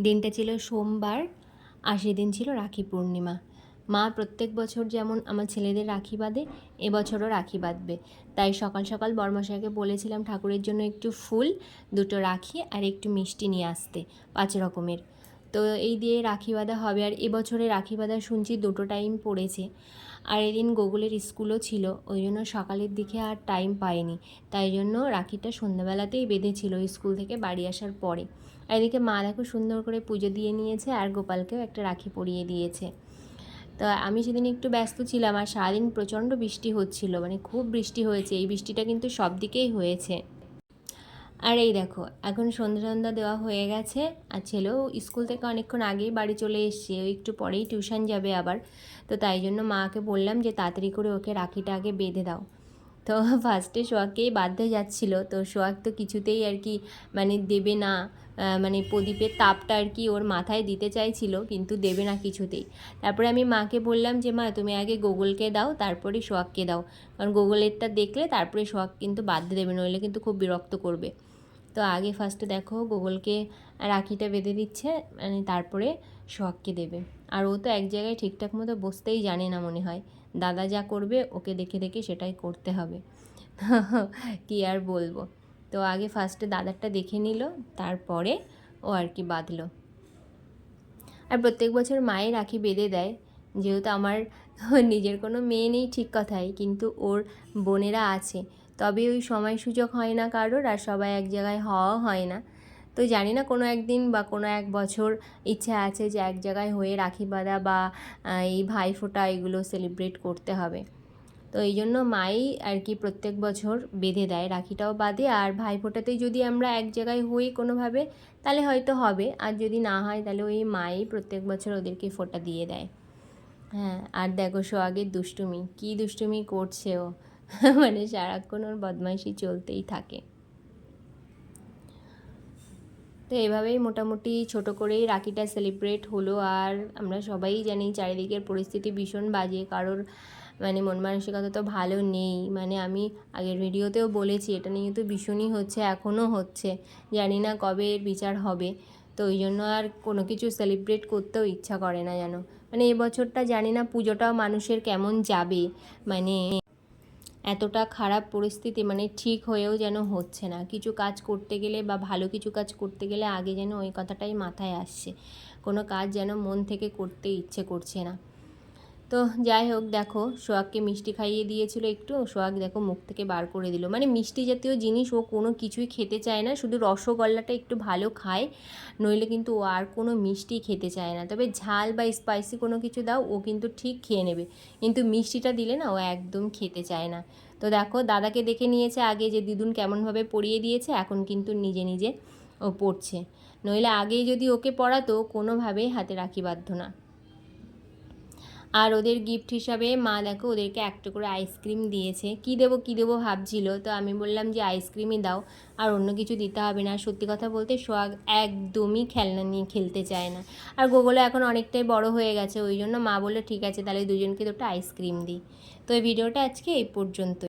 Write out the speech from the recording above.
দিনটা ছিল সোমবার, আর সেদিন ছিল রাখি পূর্ণিমা। মা প্রত্যেক বছর যেমন আমার ছেলেদের রাখি বাঁধে, এবছরও রাখি বাঁধবে। তাই সকাল সকাল বড়মশাইকে বলেছিলাম ঠাকুরের জন্য একটু ফুল, দুটো রাখি আর একটু মিষ্টি নিয়ে আসতে, 5 রকমের। তো এই দিয়ে রাখি বাঁধা হবে। আর এবছরে রাখি বাঁধা শুনছি 2টো টাইম পড়েছে। আর এদিন গোকুলের স্কুলও ছিল, ওই জন্য সকালের দিকে আর টাইম পাইনি। তাই জন্য রাখিটা সন্ধ্যাবেলাতেই বেঁধেছিল স্কুল থেকে বাড়ি আসার পরে। আর এদিকে মা দেখো সুন্দর করে পুজো দিয়ে নিয়েছে, আর গোপালকেও একটা রাখি পরিয়ে দিয়েছে। তো আমি সেদিন একটু ব্যস্ত ছিলাম, আর সারাদিন প্রচণ্ড বৃষ্টি হচ্ছিল, মানে খুব বৃষ্টি হয়েছে। এই বৃষ্টিটা কিন্তু সব দিকেই হয়েছে। আর এই দেখো এখন সন্ধ্যা দেওয়া হয়ে গেছে, আর ছেলেও স্কুল থেকে অনেকক্ষণ আগেই বাড়ি চলে এসছে, ও একটু পরেই টিউশন যাবে আবার। তো তাই জন্য মাকে বললাম যে তাড়াতাড়ি করে ওকে রাখিটা আগে বেঁধে দাও। তো ফার্স্টে সোহাগকেই বাঁধতে যাচ্ছিলো, তো সোহাগ তো কিছুতেই আর কি মানে দেবে না, মানে প্রদীপের তাপটা আর কি ওর মাথায় দিতে চাইছিল, কিন্তু দেবে না কিছুতেই। তারপরে আমি মাকে বললাম যে মা তুমি আগে গোগলকে দাও, তারপরে সোহাগকে দাও, কারণ গোগলেরটা দেখলে তারপরে সোহাগ কিন্তু বাঁধতে দেবে, নইলে কিন্তু খুব বিরক্ত করবে। তো আগে ফার্স্টে দেখো গোগলকে রাখিটা বেঁধে দিচ্ছে, মানে তারপরে সোহাগকে দেবে। আর ও তো এক জায়গায় ঠিকঠাক মতো বসতেই জানে না মনে হয়, দাদা যা করবে ওকে দেখে দেখে সেটাই করতে হবে। কি আর বলবো। তো আগে ফার্স্টে দাদারটা দেখে নিল, তারপরে ও আর কি বাঁধলো। আর প্রত্যেক বছর মায়ের রাখি বেঁধে দেয়, যেহেতু আমার নিজের কোনো মেয়ে নেই ঠিক কথাই, কিন্তু ওর বোনেরা আছে, তবে ওই সময় সুযোগ হয় না কারোর, আর সবাই এক জায়গায় হওয়াও হয় না। তো জানি না কোনো একদিন বা কোনো এক বছর ইচ্ছা আছে যে এক জায়গায় হয়ে রাখি বাঁধা বা এই ভাইফোঁটা এগুলো সেলিব্রেট করতে হবে। তো এই জন্য মাই আর কি প্রত্যেক বছর বেঁধে দেয়, রাখিটাও বাঁধে। আর ভাইফোঁটাতেই যদি আমরা এক জায়গায় হই কোনোভাবে, তাহলে হয়তো হবে, আর যদি না হয় তাহলে ওই মাই প্রত্যেক বছর ওদেরকে ফোঁটা দিয়ে দেয়। হ্যাঁ, আর দেখো সোহাগের দুষ্টুমি, কী দুষ্টুমি করছে ও, মানে সারাক্ষণ ওর বদমাইশি চলতেই থাকে। তো এভাবেই মোটামুটি ছোট করেই রাখিটা সেলিব্রেট হলো। আর আমরা সবাই জানি চারিদিকের পরিস্থিতি ভীষণ বাজে, কারোর মানে মন মানসিকতা তো ভালো নেই। মানে আমি আগের ভিডিওতেও বলেছি, এটা নিয়ে তো ভীষণই হচ্ছে, এখনও হচ্ছে, জানি না কবে এর বিচার হবে। তো ওই জন্য আর কোনো কিছু সেলিব্রেট করতেও ইচ্ছা করে না যেন। মানে এবছরটা জানি না পুজোটাও মানুষের কেমন যাবে, মানে এতটা খারাপ পরিস্থিতি, মানে ঠিক হয়েও যেন হচ্ছে না। কিছু কাজ করতে গেলে বা ভালো কিছু কাজ করতে গেলে আগে যেন ওই কথাটাই মাথায় আসছে, কোনো কাজ যেন মন থেকে করতে ইচ্ছে করছে না। তো যাই হোক, দেখো সোহাগকে মিষ্টি খাইয়ে দিয়েছিল একটু, সোহাগ দেখো মুখ থেকে বার করে দিল। মানে মিষ্টি জাতীয় জিনিস ও কোনো কিছুই খেতে চায় না, শুধু রসগোল্লাটা একটু ভালো খায়, নইলে কিন্তু ও আর কোনো মিষ্টি খেতে চায় না। তবে ঝাল বা স্পাইসি কোনো কিছু দাও ও কিন্তু ঠিক খেয়ে নেবে, কিন্তু মিষ্টিটা দিলে না ও একদম খেতে চায় না। তো দেখো দাদাকে দেখে নিয়েছে আগে যে দিদুন কেমনভাবে পরিয়ে দিয়েছে, এখন কিন্তু নিজে নিজে ও পড়ছে, নইলে আগেই যদি ওকে পড়াতো কোনোভাবেই হাতে রাখি বাঁধতো না। আর ওদের গিফট হিসাবে মা দেখো ওদেরকে একটা করে আইসক্রিম দিয়েছে। কী দেবো ভাবছিল, তো আমি বললাম যে আইসক্রিমই দাও, আর অন্য কিছু দিতে হবে না। সত্যি কথা বলতে সোহাগ একদমই খেলনা নিয়ে খেলতে চায় না, আর গোগলো এখন অনেকটাই বড় হয়ে গেছে, ওই জন্য মা বললো ঠিক আছে তাহলে দুজনকে দুটো আইসক্রিম দিই। তো এই ভিডিওটা আজকে এই পর্যন্ত।